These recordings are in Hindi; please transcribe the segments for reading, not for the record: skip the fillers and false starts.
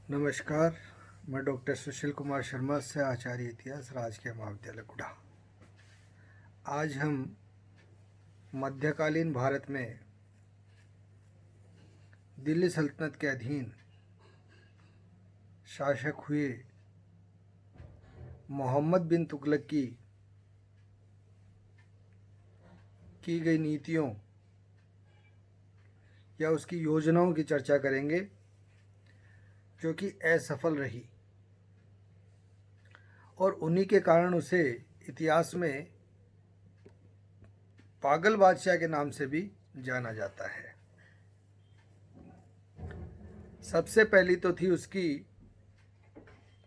नमस्कार। मैं डॉक्टर सुशील कुमार शर्मा से आचार्य इतिहास राजकीय महाविद्यालय गुढ़ा। आज हम मध्यकालीन भारत में दिल्ली सल्तनत के अधीन शासक हुए मोहम्मद बिन तुगलक की गई नीतियों या उसकी योजनाओं की चर्चा करेंगे जो कि असफल रही और उन्हीं के कारण उसे इतिहास में पागल बादशाह के नाम से भी जाना जाता है। सबसे पहली तो थी उसकी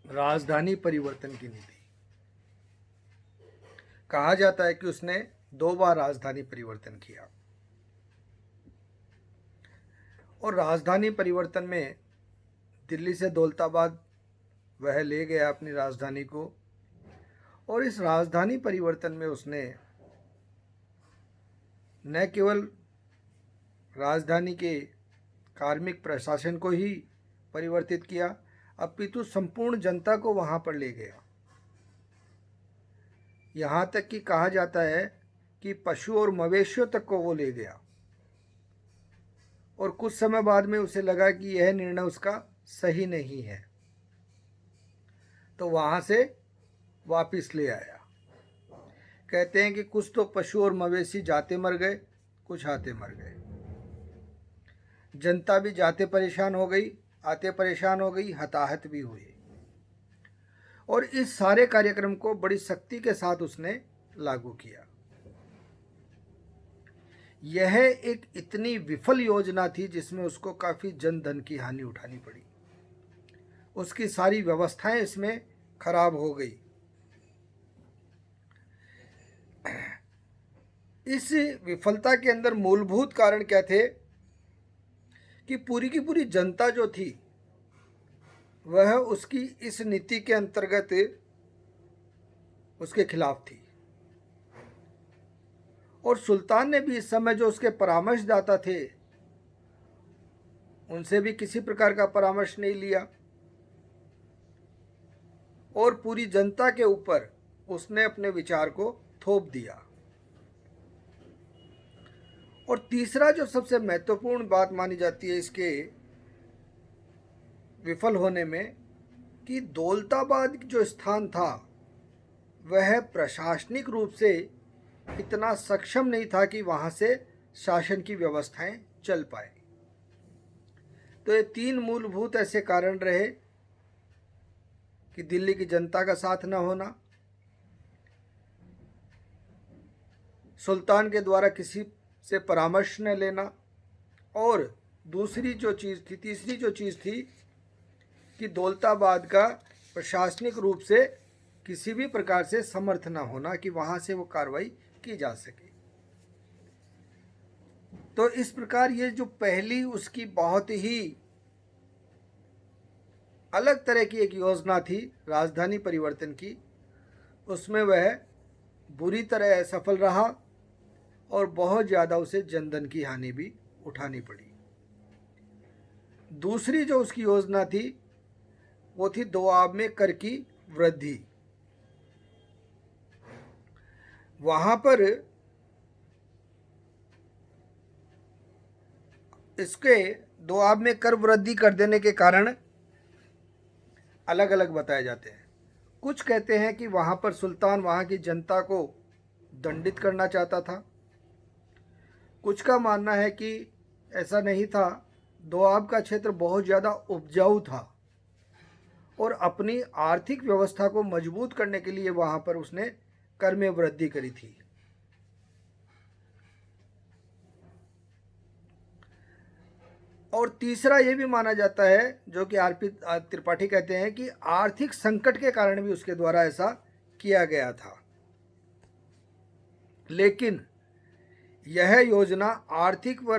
राजधानी परिवर्तन की नीति। कहा जाता है कि उसने 2 बार राजधानी परिवर्तन किया और राजधानी परिवर्तन में दिल्ली से दौलताबाद वह ले गया अपनी राजधानी को, और इस राजधानी परिवर्तन में उसने न केवल राजधानी के कार्मिक प्रशासन को ही परिवर्तित किया, अपितु संपूर्ण जनता को वहाँ पर ले गया। यहाँ तक कि कहा जाता है कि पशु और मवेशियों तक को वो ले गया, और कुछ समय बाद में उसे लगा कि यह निर्णय उसका सही नहीं है, तो वहाँ से वापस ले आया। कहते हैं कि कुछ तो पशु और मवेशी जाते मर गए, कुछ आते मर गए। जनता भी जाते परेशान हो गई, आते परेशान हो गई, हताहत भी हुई। और इस सारे कार्यक्रम को बड़ी सख्ती के साथ उसने लागू किया। यह एक इतनी विफल योजना थी जिसमें उसको काफ़ी जन धन की हानि उठानी पड़ी। उसकी सारी व्यवस्थाएं इसमें खराब हो गई। इस विफलता के अंदर मूलभूत कारण क्या थे कि पूरी की पूरी जनता जो थी वह उसकी इस नीति के अंतर्गत उसके खिलाफ थी, और सुल्तान ने भी इस समय जो उसके परामर्शदाता थे उनसे भी किसी प्रकार का परामर्श नहीं लिया, और पूरी जनता के ऊपर उसने अपने विचार को थोप दिया। और तीसरा जो सबसे महत्वपूर्ण बात मानी जाती है इसके विफल होने में, कि दौलताबाद जो स्थान था वह प्रशासनिक रूप से इतना सक्षम नहीं था कि वहाँ से शासन की व्यवस्थाएं चल पाए। तो ये 3 मूलभूत ऐसे कारण रहे कि दिल्ली की जनता का साथ न होना, सुल्तान के द्वारा किसी से परामर्श न लेना, और तीसरी जो चीज़ थी कि दौलताबाद का प्रशासनिक रूप से किसी भी प्रकार से समर्थ न होना कि वहाँ से वो कार्रवाई की जा सके। तो इस प्रकार ये जो पहली उसकी बहुत ही अलग तरह की एक योजना थी राजधानी परिवर्तन की, उसमें वह बुरी तरह असफल रहा और बहुत ज़्यादा उसे जनधन की हानि भी उठानी पड़ी। दूसरी जो उसकी योजना थी वो थी दोआब में कर की वृद्धि। वहाँ पर इसके दोआब में कर वृद्धि कर देने के कारण अलग अलग बताए जाते हैं। कुछ कहते हैं कि वहाँ पर सुल्तान वहाँ की जनता को दंडित करना चाहता था। कुछ का मानना है कि ऐसा नहीं था, दोआब का क्षेत्र बहुत ज़्यादा उपजाऊ था और अपनी आर्थिक व्यवस्था को मजबूत करने के लिए वहाँ पर उसने कर में वृद्धि करी थी। और तीसरा ये भी माना जाता है, जो कि आर पी त्रिपाठी कहते हैं, कि आर्थिक संकट के कारण भी उसके द्वारा ऐसा किया गया था। लेकिन यह योजना आर्थिक व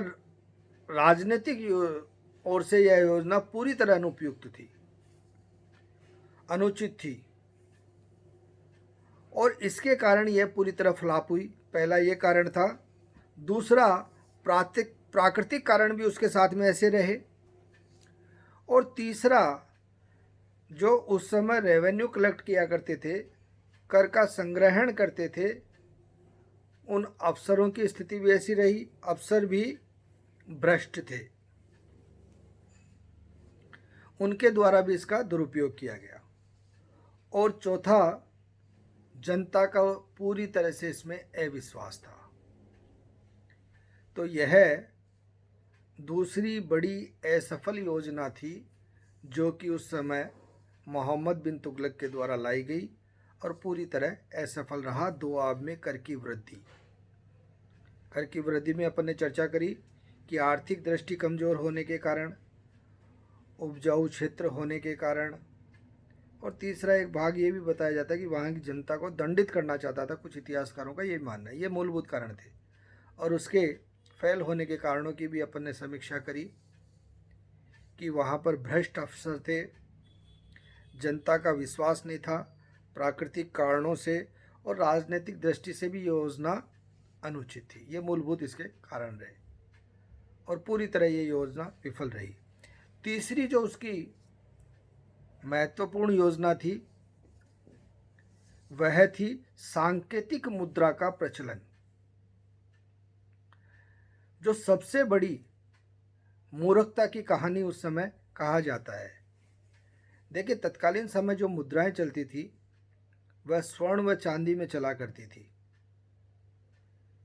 राजनीतिक ओर से यह योजना पूरी तरह अनुपयुक्त थी, अनुचित थी, और इसके कारण यह पूरी तरह फ्लॉप हुई। पहला ये कारण था। दूसरा, प्राकृतिक कारण भी उसके साथ में ऐसे रहे। और तीसरा, जो उस समय रेवेन्यू कलेक्ट किया करते थे, कर का संग्रहण करते थे, उन अफसरों की स्थिति भी ऐसी रही, अफसर भी भ्रष्ट थे, उनके द्वारा भी इसका दुरुपयोग किया गया। और चौथा, जनता का पूरी तरह से इसमें अविश्वास था। तो यह दूसरी बड़ी असफल योजना थी जो कि उस समय मोहम्मद बिन तुगलक के द्वारा लाई गई और पूरी तरह असफल रहा। दो आब में कर की वृद्धि। कर की वृद्धि में अपन ने चर्चा करी कि आर्थिक दृष्टि कमज़ोर होने के कारण, उपजाऊ क्षेत्र होने के कारण, और तीसरा एक भाग ये भी बताया जाता है कि वहाँ की जनता को दंडित करना चाहता था। कुछ इतिहासकारों का ये मानना है। ये मूलभूत कारण थे और उसके फेल होने के कारणों की भी अपन ने समीक्षा करी कि वहाँ पर भ्रष्ट अफसर थे, जनता का विश्वास नहीं था, प्राकृतिक कारणों से और राजनीतिक दृष्टि से भी योजना अनुचित थी। ये मूलभूत इसके कारण रहे और पूरी तरह ये योजना विफल रही। तीसरी जो उसकी महत्वपूर्ण योजना थी वह थी सांकेतिक मुद्रा का प्रचलन, जो सबसे बड़ी मूर्खता की कहानी उस समय कहा जाता है। देखिए, तत्कालीन समय जो मुद्राएं चलती थी वह स्वर्ण व चांदी में चला करती थी,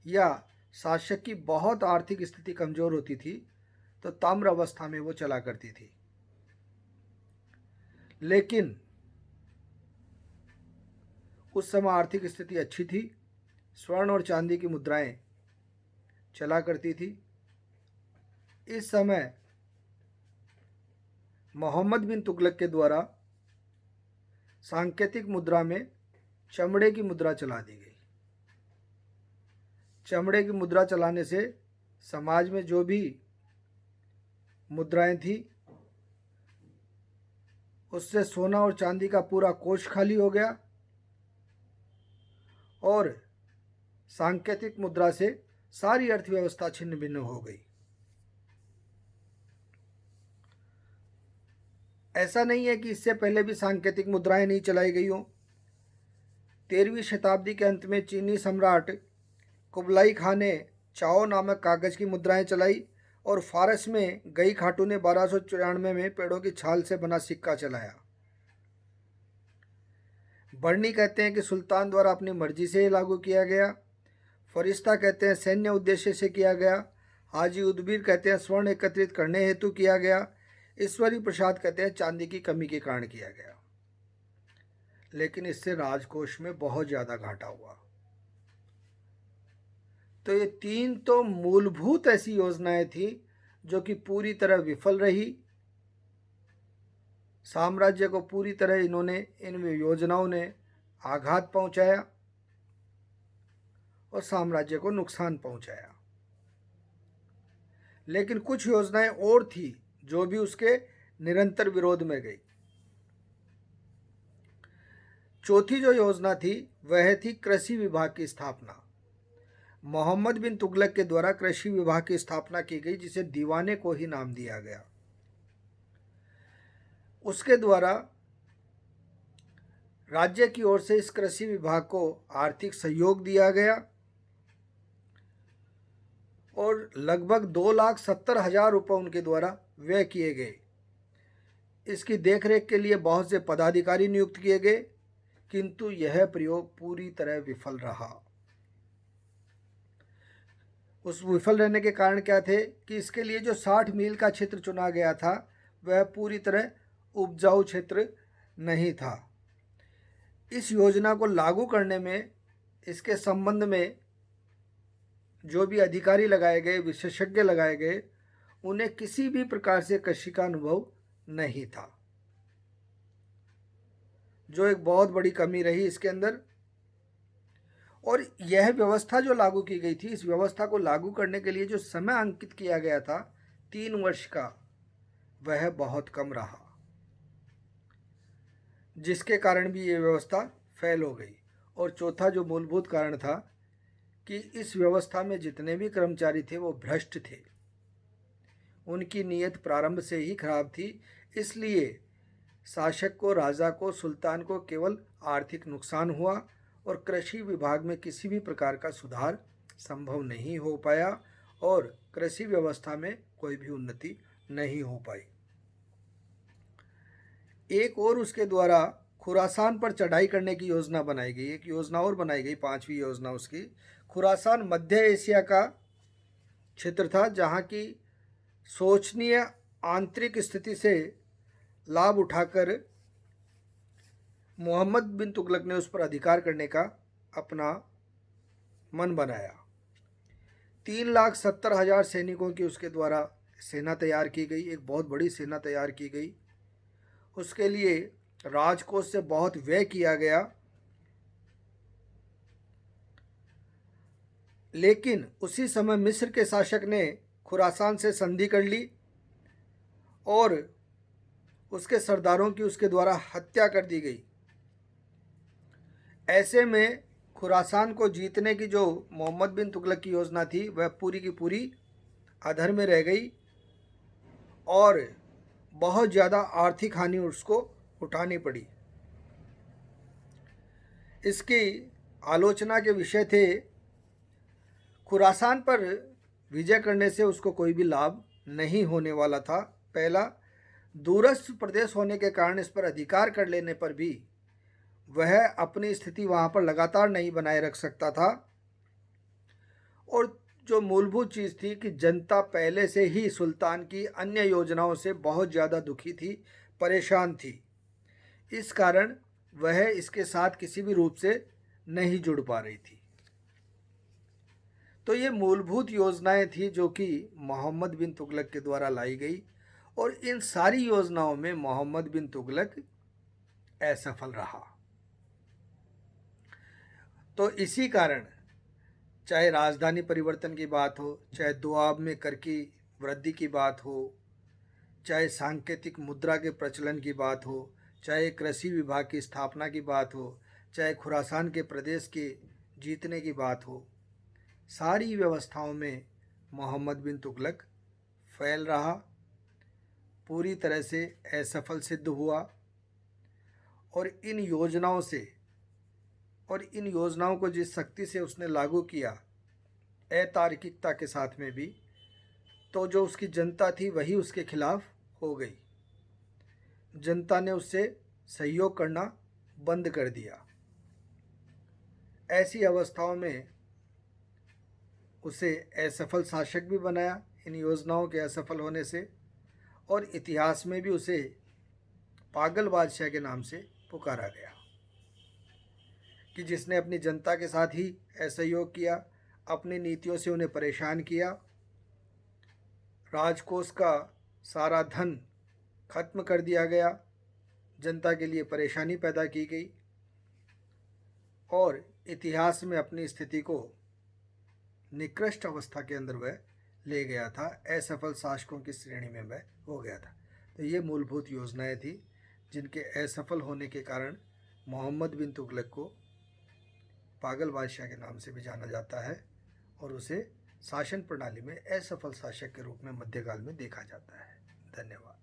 या शासक की बहुत आर्थिक स्थिति कमजोर होती थी तो ताम्र अवस्था में वो चला करती थी। लेकिन उस समय आर्थिक स्थिति अच्छी थी, स्वर्ण और चांदी की मुद्राएं चला करती थी। इस समय मोहम्मद बिन तुगलक के द्वारा सांकेतिक मुद्रा में चमड़े की मुद्रा चला दी गई। चमड़े की मुद्रा चलाने से समाज में जो भी मुद्राएं थी उससे सोना और चांदी का पूरा कोष खाली हो गया और सांकेतिक मुद्रा से सारी अर्थव्यवस्था छिन्न भिन्न हो गई। ऐसा नहीं है कि इससे पहले भी सांकेतिक मुद्राएं नहीं चलाई गई हों। 13वीं शताब्दी के अंत में चीनी सम्राट कुबलाई खान ने चाओ नामक कागज की मुद्राएं चलाई और फारस में गई खाटू ने 1294 में पेड़ों की छाल से बना सिक्का चलाया। बर्नी कहते हैं कि सुल्तान द्वारा अपनी मर्जी से ही लागू किया गया। फरिश्ता कहते हैं सैन्य उद्देश्य से किया गया। हाजी उदबीर कहते हैं स्वर्ण एकत्रित करने हेतु किया गया। ईश्वरी प्रसाद कहते हैं चांदी की कमी के कारण किया गया। लेकिन इससे राजकोष में बहुत ज़्यादा घाटा हुआ। तो ये तीन तो मूलभूत ऐसी योजनाएं थी जो कि पूरी तरह विफल रही। साम्राज्य को पूरी तरह इन योजनाओं ने आघात पहुंचाया और साम्राज्य को नुकसान पहुंचाया। लेकिन कुछ योजनाएं और थी जो भी उसके निरंतर विरोध में गई। चौथी जो योजना थी वह थी कृषि विभाग की स्थापना। मोहम्मद बिन तुगलक के द्वारा कृषि विभाग की स्थापना की गई, जिसे दीवाने को ही नाम दिया गया। उसके द्वारा राज्य की ओर से इस कृषि विभाग को आर्थिक सहयोग दिया गया और लगभग 2,70,000 रुपये उनके द्वारा व्यय किए गए। इसकी देखरेख के लिए बहुत से पदाधिकारी नियुक्त किए गए, किंतु यह प्रयोग पूरी तरह विफल रहा। उस विफल रहने के कारण क्या थे कि इसके लिए जो 60 मील का क्षेत्र चुना गया था वह पूरी तरह उपजाऊ क्षेत्र नहीं था। इस योजना को लागू करने में, इसके संबंध में जो भी अधिकारी लगाए गए, विशेषज्ञ लगाए गए, उन्हें किसी भी प्रकार से कृषि का अनुभव नहीं था, जो एक बहुत बड़ी कमी रही इसके अंदर। और यह व्यवस्था जो लागू की गई थी, इस व्यवस्था को लागू करने के लिए जो समय अंकित किया गया था 3 वर्ष का, वह बहुत कम रहा, जिसके कारण भी ये व्यवस्था फेल हो गई। और चौथा जो मूलभूत कारण था कि इस व्यवस्था में जितने भी कर्मचारी थे वो भ्रष्ट थे, उनकी नीयत प्रारंभ से ही खराब थी। इसलिए शासक को, राजा को, सुल्तान को केवल आर्थिक नुकसान हुआ और कृषि विभाग में किसी भी प्रकार का सुधार संभव नहीं हो पाया और कृषि व्यवस्था में कोई भी उन्नति नहीं हो पाई। एक और उसके द्वारा खुरासान पर चढ़ाई करने की योजना बनाई गई। एक योजना और बनाई गई, पांचवी योजना उसकी। खुरासान मध्य एशिया का क्षेत्र था जहाँ की शोचनीय आंतरिक स्थिति से लाभ उठाकर मोहम्मद बिन तुगलक ने उस पर अधिकार करने का अपना मन बनाया। 3,70,000 सैनिकों की उसके द्वारा सेना तैयार की गई, एक बहुत बड़ी सेना तैयार की गई। उसके लिए राजकोष से बहुत व्यय किया गया, लेकिन उसी समय मिस्र के शासक ने खुरासान से संधि कर ली और उसके सरदारों की उसके द्वारा हत्या कर दी गई। ऐसे में खुरासान को जीतने की जो मोहम्मद बिन तुगलक की योजना थी वह पूरी की पूरी अधर में रह गई और बहुत ज़्यादा आर्थिक हानि उसको उठानी पड़ी। इसकी आलोचना के विषय थे, खुरासान पर विजय करने से उसको कोई भी लाभ नहीं होने वाला था। पहला, दूरस्थ प्रदेश होने के कारण इस पर अधिकार कर लेने पर भी वह अपनी स्थिति वहाँ पर लगातार नहीं बनाए रख सकता था। और जो मूलभूत चीज़ थी कि जनता पहले से ही सुल्तान की अन्य योजनाओं से बहुत ज़्यादा दुखी थी, परेशान थी। इस कारण वह इसके साथ किसी भी रूप से नहीं जुड़ पा रही थी। तो ये मूलभूत योजनाएं थी जो कि मोहम्मद बिन तुगलक के द्वारा लाई गई और इन सारी योजनाओं में मोहम्मद बिन तुगलक असफल रहा। तो इसी कारण चाहे राजधानी परिवर्तन की बात हो, चाहे दोआब में कर की वृद्धि की बात हो, चाहे सांकेतिक मुद्रा के प्रचलन की बात हो, चाहे कृषि विभाग की स्थापना की बात हो, चाहे खुरासान के प्रदेश के जीतने की बात हो, सारी व्यवस्थाओं में मोहम्मद बिन तुगलक फैल रहा, पूरी तरह से असफल सिद्ध हुआ। और इन योजनाओं को जिस शक्ति से उसने लागू किया, अतार्किकता के साथ में भी, तो जो उसकी जनता थी वही उसके खिलाफ हो गई। जनता ने उससे सहयोग करना बंद कर दिया। ऐसी अवस्थाओं में उसे असफल शासक भी बनाया इन योजनाओं के असफल होने से, और इतिहास में भी उसे पागल बादशाह के नाम से पुकारा गया कि जिसने अपनी जनता के साथ ही असहयोग किया, अपनी नीतियों से उन्हें परेशान किया, राजकोष का सारा धन खत्म कर दिया गया, जनता के लिए परेशानी पैदा की गई और इतिहास में अपनी स्थिति को निकृष्ट अवस्था के अंदर वह ले गया था, असफल शासकों की श्रेणी में वह हो गया था। तो ये मूलभूत योजनाएं थी जिनके असफल होने के कारण मोहम्मद बिन तुगलक को पागल बादशाह के नाम से भी जाना जाता है और उसे शासन प्रणाली में असफल शासक के रूप में मध्यकाल में देखा जाता है। धन्यवाद।